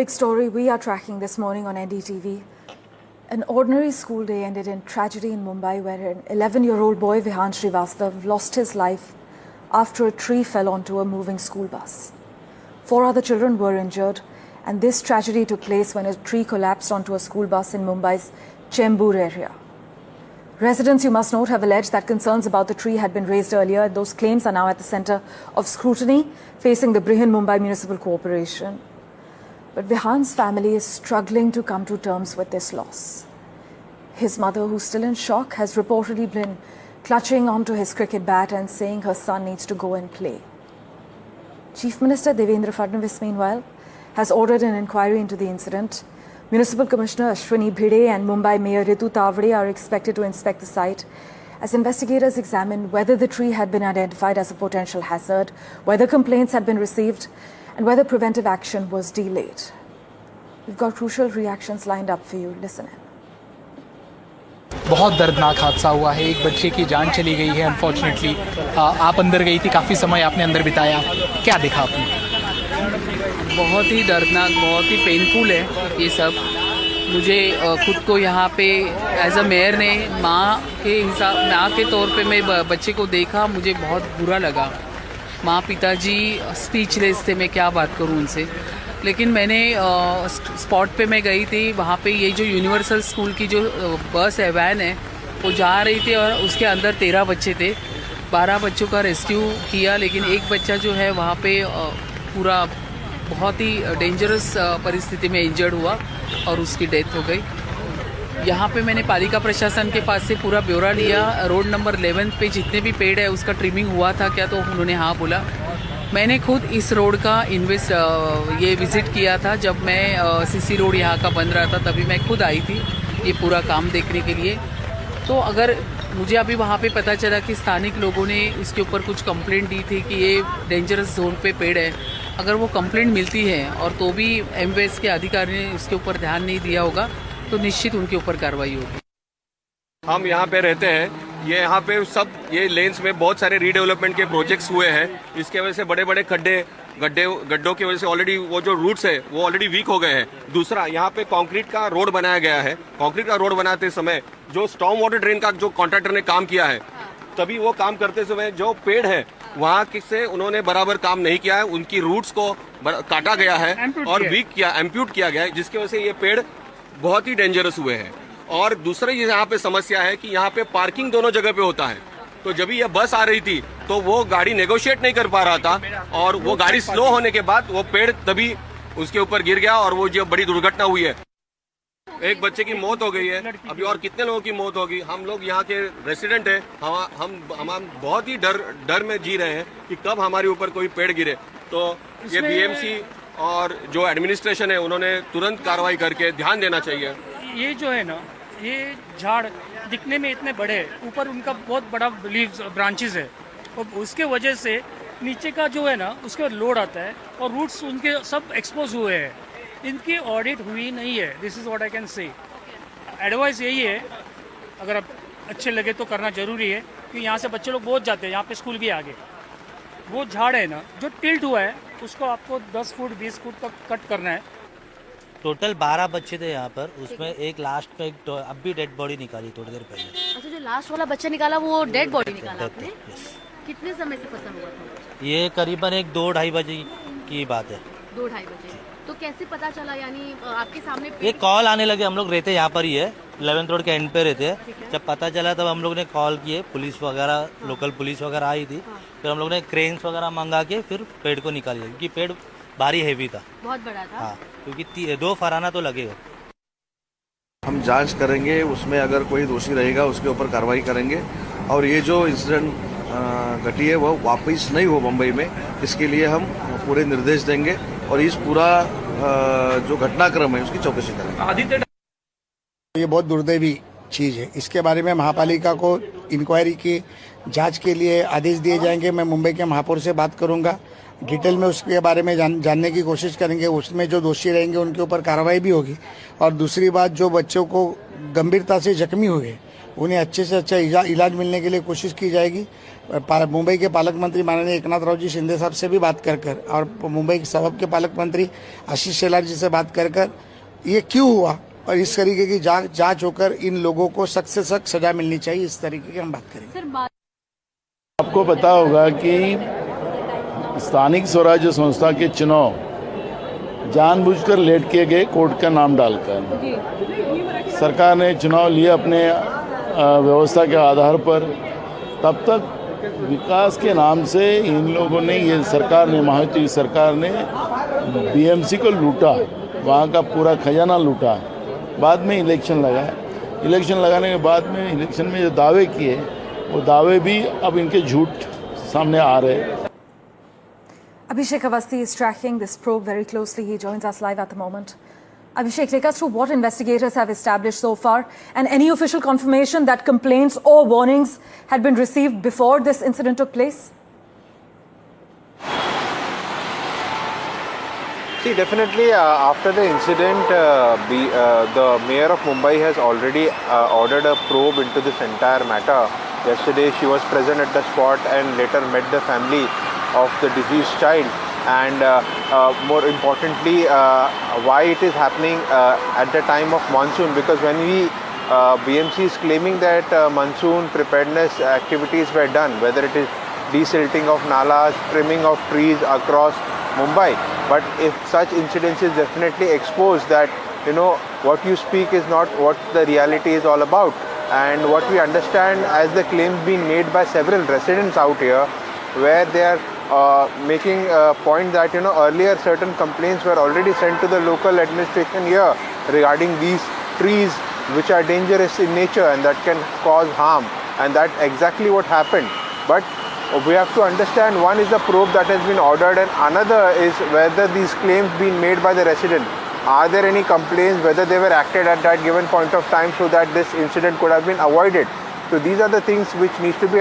big story we are tracking this morning on NDTV. An ordinary school day ended in tragedy in Mumbai, where an 11-year-old boy, Vihan Srivastav, lost his life after a tree fell onto a moving school bus. 4 other children were injured, and this tragedy took place when a tree collapsed onto a school bus in Mumbai's Chembur area. Residents, you must note, have alleged that concerns about the tree had been raised earlier. Those claims are now at the centre of scrutiny facing the Brihan Mumbai Municipal Corporation. But Vihan's family is struggling to come to terms with this loss. His mother, who's still in shock, has reportedly been clutching onto his cricket bat and saying her son needs to go and play. Chief Minister Devendra Fadnavis, meanwhile, has ordered an inquiry into the incident. Municipal Commissioner Ashwini Bhide and Mumbai Mayor Ritu Tavade are expected to inspect the site as investigators examine whether the tree had been identified as a potential hazard, whether complaints had been received, and whether preventive action was delayed. We've got crucial reactions lined up for you. Listen in. बहुत दर्दनाक हादसा हुआ है। एक बच्चे की जान चली गई है अनफॉर्चुनेटली। आप अंदर गई थी, काफ़ी समय आपने अंदर बिताया, क्या देखा आपने? बहुत ही दर्दनाक, बहुत ही पेनफुल है ये सब। मुझे खुद को यहाँ पे एज अ मेयर ने माँ के तौर पे मैं बच्चे को देखा, मुझे बहुत बुरा लगा। माँ पिताजी स्पीचलेस थे, मैं क्या बात करूँ उनसे। लेकिन मैंने स्पॉट पे मैं गई थी, वहाँ पे ये जो यूनिवर्सल स्कूल की जो बस है, वैन है, वो जा रही थी और उसके अंदर 13 बच्चे थे। 12 बच्चों का रेस्क्यू किया, लेकिन एक बच्चा जो है वहाँ पे पूरा बहुत ही डेंजरस परिस्थिति में इंजर्ड हुआ और उसकी डेथ हो गई। यहाँ पे मैंने पालिका प्रशासन के पास से पूरा ब्यौरा लिया। रोड नंबर 11 पे जितने भी पेड़ है उसका ट्रिमिंग हुआ था क्या, तो उन्होंने हाँ बोला। मैंने खुद इस रोड का ये विज़िट किया था जब मैं सीसी रोड यहाँ का बन रहा था, तभी मैं खुद आई थी ये पूरा काम देखने के लिए। तो अगर मुझे अभी वहाँ पे पता चला कि स्थानिक लोगों ने इसके ऊपर कुछ कंप्लेंट दी थी कि ये डेंजरस जोन पे पेड़ है, अगर वो कंप्लेंट मिलती है और तो भी एमवेस के अधिकारी ने इसके ऊपर ध्यान नहीं दिया होगा तो निश्चित उनके ऊपर कार्रवाई होगी। हम यहाँ पे रहते हैं, ये यहाँ पे सब ये लेन्स में बहुत सारे रीडेवलपमेंट के प्रोजेक्ट्स हुए हैं। इसके वजह से बड़े बड़े गड्ढों की वजह से ऑलरेडी वो जो रूट्स है वो ऑलरेडी वीक हो गए हैं। दूसरा, यहाँ पे कंक्रीट का रोड बनाया गया है। कंक्रीट का रोड बनाते समय जो स्टॉर्म वाटर ड्रेन का जो कॉन्ट्रैक्टर ने काम किया है, तभी वो काम करते समय जो पेड़ है वहाँ से उन्होंने बराबर काम नहीं किया है। उनकी रूट्स को काटा गया है और एम्प्यूट किया गया है, जिसकी वजह से ये पेड़ बहुत ही डेंजरस हुए हैं। और दूसरा ये यहाँ पे समस्या है कि यहाँ पे पार्किंग दोनों जगह पे होता है, तो जब ये बस आ रही थी तो वो गाड़ी नेगोशिएट नहीं कर पा रहा था और वो गाड़ी स्लो होने के बाद वो पेड़ तभी उसके ऊपर गिर गया और वो जो बड़ी दुर्घटना हुई है। एक बच्चे की मौत हो गई है, अभी और कितने लोगों की मौत होगी। हम लोग यहाँ के रेसिडेंट हैं, हम बहुत ही डर में जी रहे हैं कि कब हमारे ऊपर कोई पेड़ गिरे। तो ये बीएमसी और जो एडमिनिस्ट्रेशन है उन्होंने तुरंत कार्रवाई करके ध्यान देना चाहिए। ये जो है ना, ये झाड़ दिखने में इतने बड़े हैं, ऊपर उनका बहुत बड़ा लीव्स ब्रांचेस है और उसके वजह से नीचे का जो है ना उसके लोड आता है और रूट्स उनके सब एक्सपोज हुए हैं। इनकी ऑडिट हुई नहीं है। This is what I can say. Advice यही है, अगर आप अच्छे लगे तो करना ज़रूरी है, कि यहाँ से बच्चे लोग बहुत जाते हैं, यहाँ पे स्कूल भी आगे। वो झाड़ है ना जो टिल्ट हुआ है उसको आपको 10 फुट 20 फुट तक कट करना है। टोटल 12 बच्चे थे यहाँ पर, उसमें एक लास्ट में अब भी डेड बॉडी निकाली थोड़ी देर पहले। अच्छा, जो लास्ट वाला बच्चा निकाला वो डेड बॉडी निकाला आपने? कितने समय से फंसा हुआ था? ये करीबन 2-2:30 बजे की बात है। 2-2:30 बजे। तो कैसे पता चला, यानी आपके सामने एक कॉल आने लगे? हम लोग रहते यहाँ पर ही है, 11th रोड के एंड पे रहते हैं। जब पता चला तब हम लोग ने कॉल किए, पुलिस वगैरह लोकल पुलिस वगैरह आई थी। फिर हम लोग ने क्रेन्स वगैरह मंगा के फिर पेड़ को निकाली, क्योंकि पेड़ भारी हैवी था, बहुत बड़ा था। हाँ, क्योंकि 2 फराना तो लगेगा। हम जांच करेंगे, उसमें अगर कोई दोषी रहेगा उसके ऊपर कार्रवाई करेंगे और ये जो इंसिडेंट घटी है वो वापस नहीं हो मुंबई में, इसके लिए हम पूरे निर्देश देंगे और इस पूरा जो घटनाक्रम है उसकी चौकसी करेंगे। ये बहुत दुर्दैवी चीज़ है, इसके बारे में महापालिका को इंक्वायरी की जांच के लिए आदेश दिए जाएंगे। मैं मुंबई के महापौर से बात करूंगा, डिटेल में उसके बारे में जानने की कोशिश करेंगे। उसमें जो दोषी रहेंगे उनके ऊपर कार्रवाई भी होगी। और दूसरी बात, जो बच्चों को गंभीरता से जख्मी हुए उन्हें अच्छे से अच्छा इलाज मिलने के लिए कोशिश की जाएगी। मुंबई के पालक मंत्री माननीय एकनाथ राव जी शिंदे साहब से भी बात कर और मुंबई के सबब के पालक मंत्री आशीष शेलार जी से बात कर ये क्यों हुआ और इस तरीके की जांच होकर इन लोगों को सख्त से सख्त सजा मिलनी चाहिए, इस तरीके की हम बात करेंगे। आपको पता होगा कि स्थानिक स्वराज्य संस्था के चुनाव जानबूझकर लेट किए गए कोर्ट का नाम डालकर। सरकार ने चुनाव लिए अपने व्यवस्था के आधार पर। तब तक विकास के नाम से इन लोगों ने, ये सरकार ने, महायुति सरकार ने बीएमसी को लूटा, वहाँ का पूरा खजाना लूटा। बाद में इलेक्शन लगाया, इलेक्शन लगाने के बाद में इलेक्शन में जो दावे किए वो दावे भी अब इनके झूठ सामने आ रहे हैं। Abhishek Awasthi is tracking this probe very closely. He joins us live at the moment. Abhishek, take us through what investigators have established so far and any official confirmation that complaints or warnings had been received before this incident took place? See, definitely after the incident, the mayor of Mumbai has already ordered a probe into this entire matter. Yesterday she was present at the spot and later met the family of the deceased child, and more importantly why it is happening at the time of monsoon, because when we BMC is claiming that monsoon preparedness activities were done, whether it is desilting of nalas, trimming of trees across Mumbai, but if such incidents is definitely exposed that what you speak is not what the reality is all about. And what we understand as the claims being made by several residents out here, where they are making a point that earlier certain complaints were already sent to the local administration here regarding these trees which are dangerous in nature and that can cause harm, and that exactly what happened. But we have to understand, one is the probe that has been ordered and another is whether these claims being made by the resident, are there any complaints, whether they were acted at that given point of time so that this incident could have been avoided. So these are the things which needs to be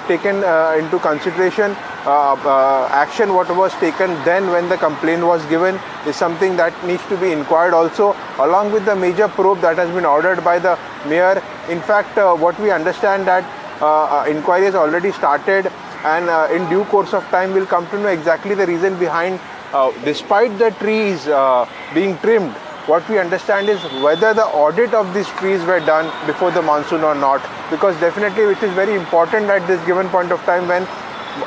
taken into consideration. Action what was taken then when the complaint was given is something that needs to be inquired also, along with the major probe that has been ordered by the mayor. In fact, what we understand that inquiry has already started, and in due course of time we'll come to know exactly the reason behind, despite the trees being trimmed, what we understand is whether the audit of these trees were done before the monsoon or not, because definitely it is very important at this given point of time when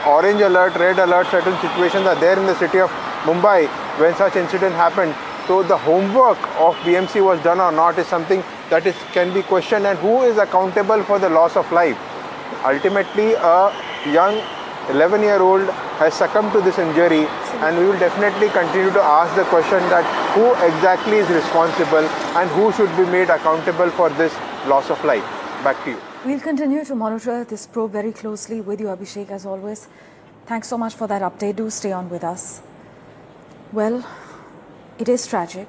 orange alert, red alert, certain situations are there in the city of Mumbai when such incident happened. So the homework of BMC was done or not is something that can be questioned, and who is accountable for the loss of life. Ultimately, a young 11-year-old has succumbed to this injury, and we will definitely continue to ask the question that who exactly is responsible and who should be made accountable for this loss of life. Back to you. We'll continue to monitor this probe very closely with you, Abhishek, as always. Thanks so much for that update. Do stay on with us. Well, it is tragic.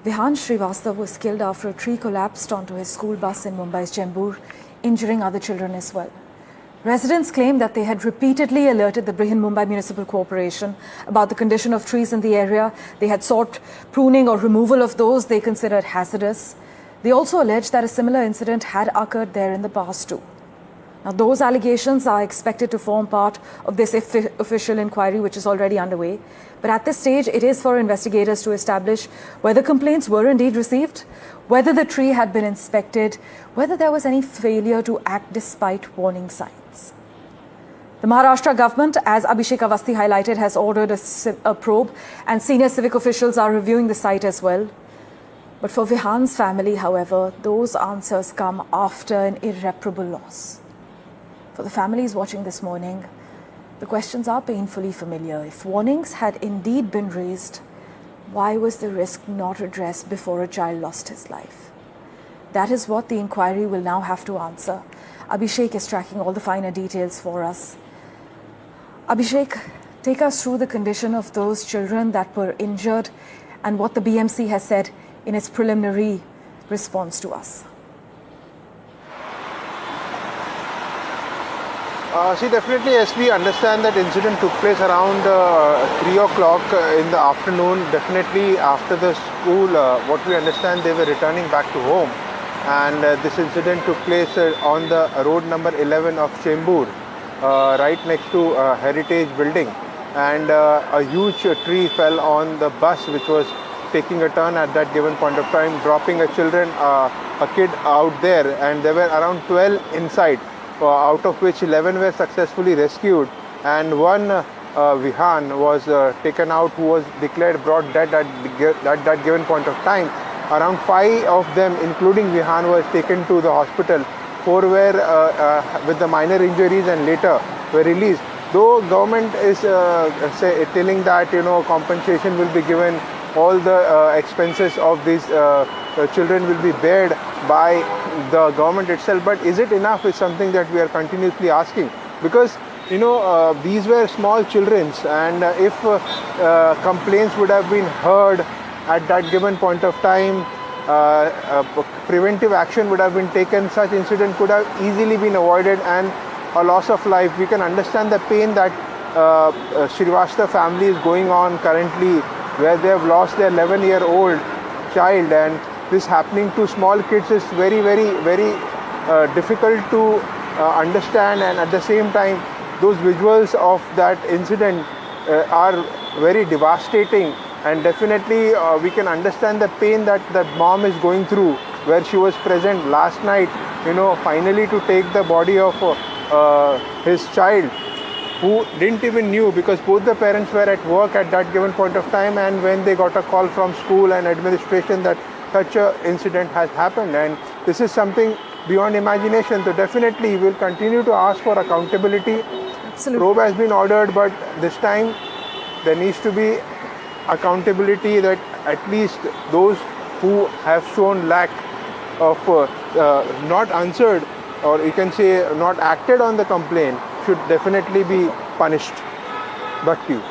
Vihan Srivastav was killed after a tree collapsed onto his school bus in Mumbai's Chembur, injuring other children as well. Residents claim that they had repeatedly alerted the Brihan-Mumbai Municipal Corporation about the condition of trees in the area. They had sought pruning or removal of those they considered hazardous. They also alleged that a similar incident had occurred there in the past too. Now, those allegations are expected to form part of this official inquiry, which is already underway. But at this stage, it is for investigators to establish whether complaints were indeed received, whether the tree had been inspected, whether there was any failure to act despite warning signs. The Maharashtra government, as Abhishek Awasthi highlighted, has ordered a probe, and senior civic officials are reviewing the site as well. But for Vihan's family, however, those answers come after an irreparable loss. For the families watching this morning, the questions are painfully familiar. If warnings had indeed been raised, why was the risk not addressed before a child lost his life? That is what the inquiry will now have to answer. Abhishek is tracking all the finer details for us. Abhishek, take us through the condition of those children that were injured and what the BMC has said in its preliminary response to us. See, definitely, as we understand that incident took place around 3 o'clock in the afternoon. Definitely after the school, what we understand, they were returning back to home, and this incident took place on the road number 11 of Chembur, right next to Heritage Building, and a huge tree fell on the bus which was taking a turn at that given point of time, dropping a kid out there, and there were around 12 inside, out of which 11 were successfully rescued, and one Vihan was taken out, who was declared brought dead at that given point of time. Around 5 of them, including Vihan, was taken to the hospital. 4 were with the minor injuries and later were released. Though government is telling that compensation will be given, all the expenses of these children will be bared by the government itself. But is it enough is something that we are continuously asking, because these were small children, and if complaints would have been heard at that given point of time, preventive action would have been taken, such incident could have easily been avoided, and a loss of life. We can understand the pain that Srivastava family is going on currently, where they have lost their 11-year-old child, and this happening to small kids is very, very, very difficult to understand, and at the same time those visuals of that incident are very devastating, and definitely we can understand the pain that the mom is going through, where she was present last night, finally to take the body of his child, who didn't even knew, because both the parents were at work at that given point of time, and when they got a call from school and administration that such an incident has happened, and this is something beyond imagination. So definitely we will continue to ask for accountability. Absolutely. Probe has been ordered, but this time there needs to be accountability, that at least those who have shown lack of not answered, or you can say not acted on the complaint, should definitely be punished. Back to you.